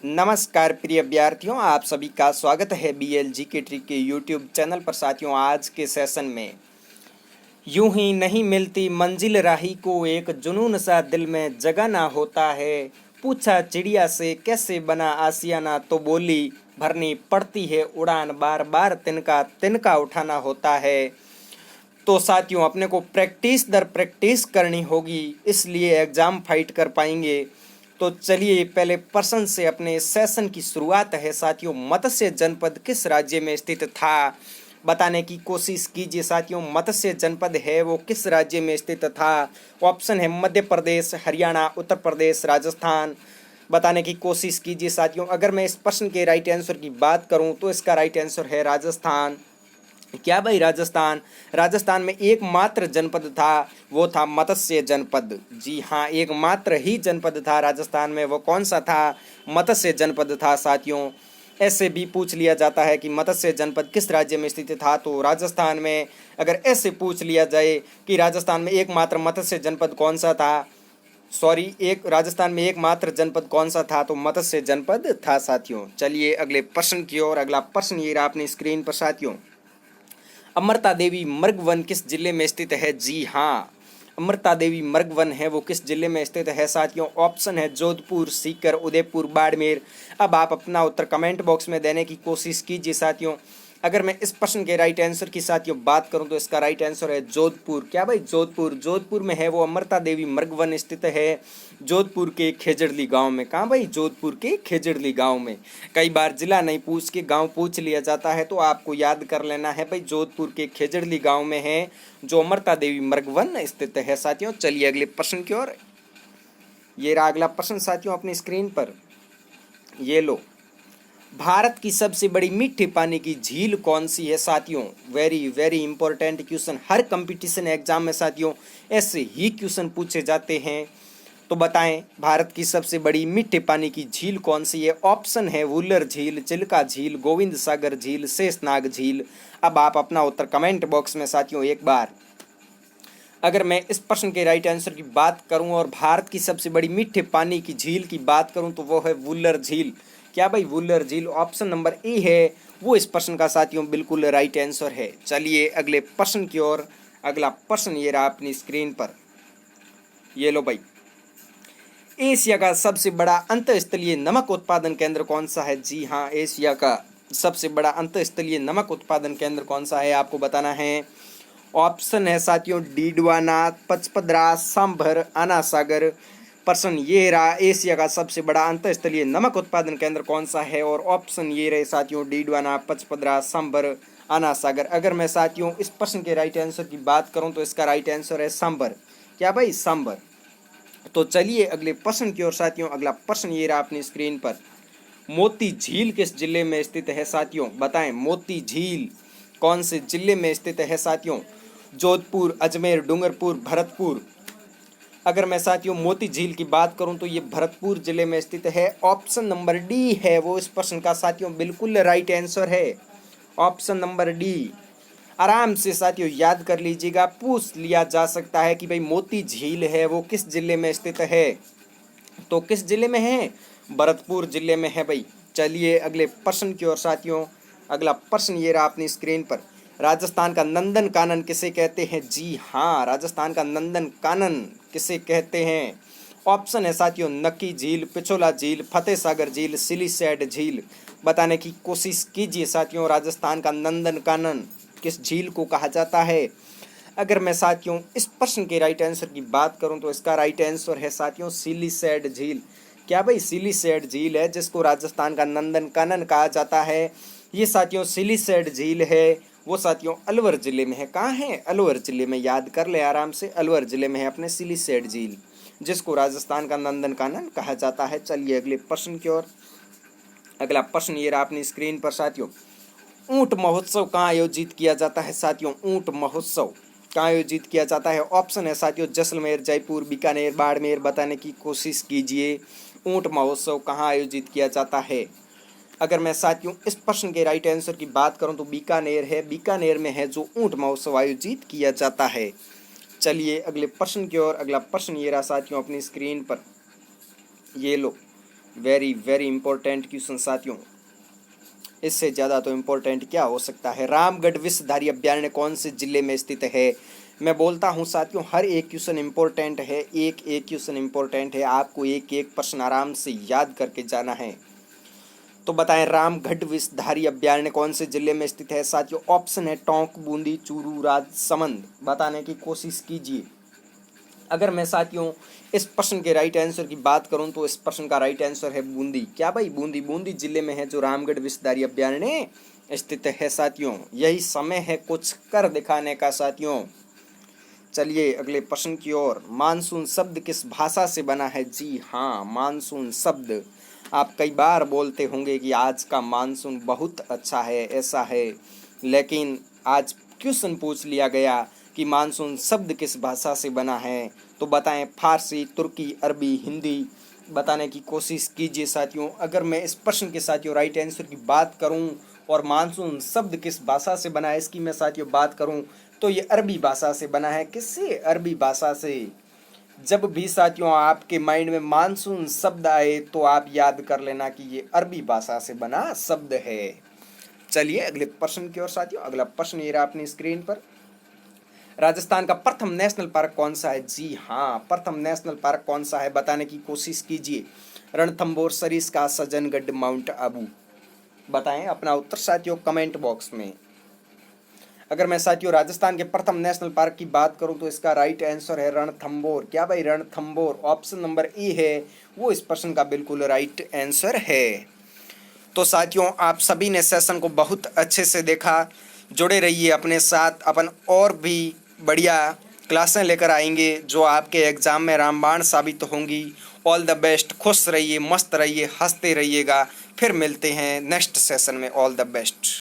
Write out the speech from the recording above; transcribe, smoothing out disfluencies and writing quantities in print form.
नमस्कार प्रिय अभ्यर्थियों, आप सभी का स्वागत है BLG के ट्रिक के यूट्यूब चैनल पर। साथियों, आज के सेशन में यूं ही नहीं मिलती मंजिल राही को, एक जुनून सा दिल में जगाना होता है। पूछा चिड़िया से कैसे बना आशियाना, तो बोली भरनी पड़ती है उड़ान, बार बार तिनका तिनका उठाना होता है। तो साथियों, अपने को प्रैक्टिस दर प्रैक्टिस करनी होगी, इसलिए एग्जाम फाइट कर पाएंगे। तो चलिए पहले प्रश्न से अपने सेशन की शुरुआत है। साथियों, मत्स्य जनपद किस राज्य में स्थित था, बताने की कोशिश कीजिए। साथियों, मत्स्य जनपद है वो किस राज्य में स्थित था। ऑप्शन है मध्य प्रदेश, हरियाणा, उत्तर प्रदेश, राजस्थान। बताने की कोशिश कीजिए। साथियों, अगर मैं इस प्रश्न के राइट आंसर की बात करूं तो इसका राइट आंसर है राजस्थान। क्या भाई, राजस्थान। राजस्थान में एकमात्र जनपद था, वो था मत्स्य जनपद। जी हाँ, एकमात्र ही जनपद था राजस्थान में, वो कौन सा था? मत्स्य जनपद था। साथियों, ऐसे भी पूछ लिया जाता है कि मत्स्य जनपद किस राज्य में स्थित था, तो राजस्थान में। अगर ऐसे पूछ लिया जाए कि राजस्थान में एकमात्र मत्स्य जनपद कौन सा था, सॉरी, एक राजस्थान में एकमात्र जनपद कौन सा था, तो मत्स्य जनपद था। साथियों, चलिए अगले प्रश्न की ओर। अगला प्रश्न ये रहा अपनी स्क्रीन पर। साथियों, अमृता देवी मृग वन किस जिले में स्थित है? जी हाँ, अमृता देवी मृग वन है वो किस जिले में स्थित है? साथियों, ऑप्शन है जोधपुर, सीकर, उदयपुर, बाड़मेर। अब आप अपना उत्तर कमेंट बॉक्स में देने की कोशिश कीजिए। साथियों, अगर मैं इस प्रश्न के राइट आंसर की साथियों बात करूं तो इसका राइट आंसर है जोधपुर। क्या भाई, जोधपुर। जोधपुर में है वो अमृता देवी मृग वन स्थित है, जोधपुर के खेजड़ली गांव में। कहाँ भाई? जोधपुर के खेजड़ली गांव में। कई बार जिला नहीं पूछ के गांव पूछ लिया जाता है, तो आपको याद कर लेना है भाई, जोधपुर के खेजड़ली गांव में है जो अमृता देवी मृग वन स्थित है। साथियों, चलिए अगले प्रश्न की ओर। ये रहा अगला प्रश्न साथियों अपनी स्क्रीन पर। ये लो, भारत की सबसे बड़ी मीठे पानी की झील कौन सी है? साथियों, वेरी वेरी इंपॉर्टेंट क्वेश्चन। हर कंपटीशन एग्जाम में साथियों ऐसे ही क्वेश्चन पूछे जाते हैं। तो बताएं, भारत की सबसे बड़ी मीठे पानी की झील कौन सी है? ऑप्शन है वुलर झील, चिल्का झील, गोविंद सागर झील, शेषनाग झील। अब आप अपना उत्तर कमेंट बॉक्स में साथियों एक बार। अगर मैं इस प्रश्न के राइट आंसर की बात करूं और भारत की सबसे बड़ी मीठे पानी की झील की बात करूं तो वो है वुलर झील। क्या भाई, वुलर झील। ऑप्शन नंबर ए है वो इस प्रश्न का साथियों बिल्कुल राइट आंसर है। चलिए अगले प्रश्न की ओर। अगला प्रश्न ये रहा अपनी स्क्रीन पर। ये लो भाई, एशिया का सबसे बड़ा अंतःस्थलीय नमक उत्पादन केंद्र कौन सा है? जी हाँ, एशिया का सबसे बड़ा अंतःस्थलीय नमक उत्पादन केंद्र कौन सा है, आपको बताना है। ऑप्शन है साथियों डीडवाना, पचपदरा, सांभर, आना सागर। प्रश्न ये रहा, एशिया का सबसे बड़ा अंतःस्थलीय नमक उत्पादन केंद्र कौन सा है, और ऑप्शन ये रहे साथियों डीडवाना, पचपदरा, सांभर, आना सागर। अगर मैं साथियों इस प्रश्न के राइट आंसर की बात करूं तो इसका राइट आंसर है सांभर। क्या भाई, सांभर। तो चलिए अगले प्रश्न की ओर साथियों। अगला प्रश्न ये रहा अपनी स्क्रीन पर। मोती झील किस जिले में स्थित है? साथियों बताएं, मोती झील कौन से जिले में स्थित है? साथियों, जोधपुर, अजमेर, डूंगरपुर, भरतपुर। अगर मैं साथियों मोती झील की बात करूं तो ये भरतपुर जिले में स्थित है। ऑप्शन नंबर डी है वो इस प्रश्न का साथियों बिल्कुल राइट आंसर है। Option number D. आराम से साथियों याद कर लीजिएगा, पूछ लिया जा सकता है कि भाई मोती झील है वो किस जिले में स्थित है, तो किस जिले में है? भरतपुर जिले में है भाई। चलिए अगले प्रश्न की ओर साथियों। अगला प्रश्न ये रहा अपनी स्क्रीन पर। राजस्थान का नंदन कानन किसे कहते हैं? जी हाँ, राजस्थान का नंदन कानन किसे कहते हैं? ऑप्शन है साथियों नक्की झील, पिछोला झील, फतेह सागर झील, सिलीसैड झील। बताने की कोशिश कीजिए साथियों, राजस्थान का नंदन कानन किस झील को कहा जाता है? अगर मैं साथियों इस प्रश्न के राइट आंसर की बात करूं तो इसका राइट आंसर है साथियों सिलीसैड झील। क्या भाई, सिलीसैड झील है जिसको राजस्थान का नंदन कानन कहा जाता है। ये साथियों सिलीसैड झील है वो साथियों अलवर जिले में है। कहाँ है? अलवर जिले में। याद कर ले आराम से, अलवर जिले में है अपने सिलीसैड झील, जिसको राजस्थान का नंदन कानन कहा जाता है। चलिए अगले प्रश्न की ओर। अगला प्रश्न ये रहा अपनी स्क्रीन पर साथियों। ऊंट महोत्सव कहाँ आयोजित किया जाता है? साथियों, ऊंट महोत्सव कहाँ आयोजित किया जाता है? ऑप्शन है साथियों जैसलमेर, जयपुर, बीकानेर, बाड़मेर। बताने की कोशिश कीजिए, ऊंट महोत्सव कहाँ आयोजित किया जाता है। अगर मैं साथियों इस प्रश्न के राइट आंसर की बात करूं तो बीकानेर है, बीकानेर में है जो ऊंट महोत्सव आयोजित किया जाता है। चलिए अगले प्रश्न की ओर। अगला प्रश्न ये रहा साथियों अपनी स्क्रीन पर। ये लो, वेरी वेरी इंपॉर्टेंट क्वेश्चन साथियों, इससे ज़्यादा तो इम्पोर्टेंट क्या हो सकता है। रामगढ़ विश्वधारी अभयारण्य कौन से जिले में स्थित है। मैं बोलता हूँ साथियों, हर एक क्वेश्चन इम्पोर्टेंट है, एक एक क्वेश्चन इम्पोर्टेंट है, आपको एक एक प्रश्न आराम से याद करके जाना है। तो बताएं, रामगढ़ विश्वधारी अभयारण्य कौन से जिले में स्थित है साथियों। ऑप्शन है टोंक, बूंदी, चूरू, राजसमंद। बताने की कोशिश कीजिए। अगर मैं साथियों इस प्रश्न के राइट आंसर की बात करूं तो इस प्रश्न का राइट आंसर है बूंदी। क्या भाई, बूंदी। बूंदी जिले में है जो रामगढ़ विश्वधारी अभयारण्य स्थित है साथियों। यही समय है कुछ कर दिखाने का साथियों। चलिए अगले प्रश्न की ओर। मानसून शब्द किस भाषा से बना है। जी हाँ, मानसून शब्द आप कई बार बोलते होंगे कि आज का मानसून बहुत अच्छा है, ऐसा है, लेकिन आज क्वेश्चन पूछ लिया गया कि मानसून शब्द किस भाषा से बना है। तो बताएं, फारसी, तुर्की, अरबी, हिंदी। बताने की कोशिश कीजिए साथियों। अगर मैं इस प्रश्न के साथियों राइट आंसर की बात करूं और मानसून शब्द किस भाषा से बना है इसकी मैं साथियों बात करूं तो ये अरबी भाषा से बना है। किससे? अरबी भाषा से। जब भी साथियों आपके माइंड में मानसून शब्द आए तो आप याद कर लेना कि ये अरबी भाषा से बना शब्द है। चलिए अगले प्रश्न की ओर साथियों। अगला प्रश्न ये रहा अपनी स्क्रीन पर। राजस्थान का प्रथम नेशनल पार्क कौन सा है। जी हाँ, प्रथम नेशनल पार्क कौन सा है बताने की कोशिश कीजिए। रणथंभौर, सरिस्का, सज्जनगढ़, माउंट आबू। बताएं अपना उत्तर साथियों कमेंट बॉक्स में। अगर मैं साथियों राजस्थान के प्रथम नेशनल पार्क की बात करूं तो इसका राइट आंसर है रणथंभौर। क्या भाई, रणथंभौर। ऑप्शन नंबर ए है वो इस प्रश्न का बिल्कुल राइट आंसर है। तो साथियों आप सभी ने सेशन को बहुत अच्छे से देखा। जुड़े रहिए अपने साथ, अपन और भी बढ़िया क्लासें लेकर आएंगे जो आपके एग्जाम में रामबाण साबित होंगी। All the best. खुश रहिए, मस्त रहिए, हंसते रहिएगा। फिर मिलते हैं नेक्स्ट सेशन में। All the best.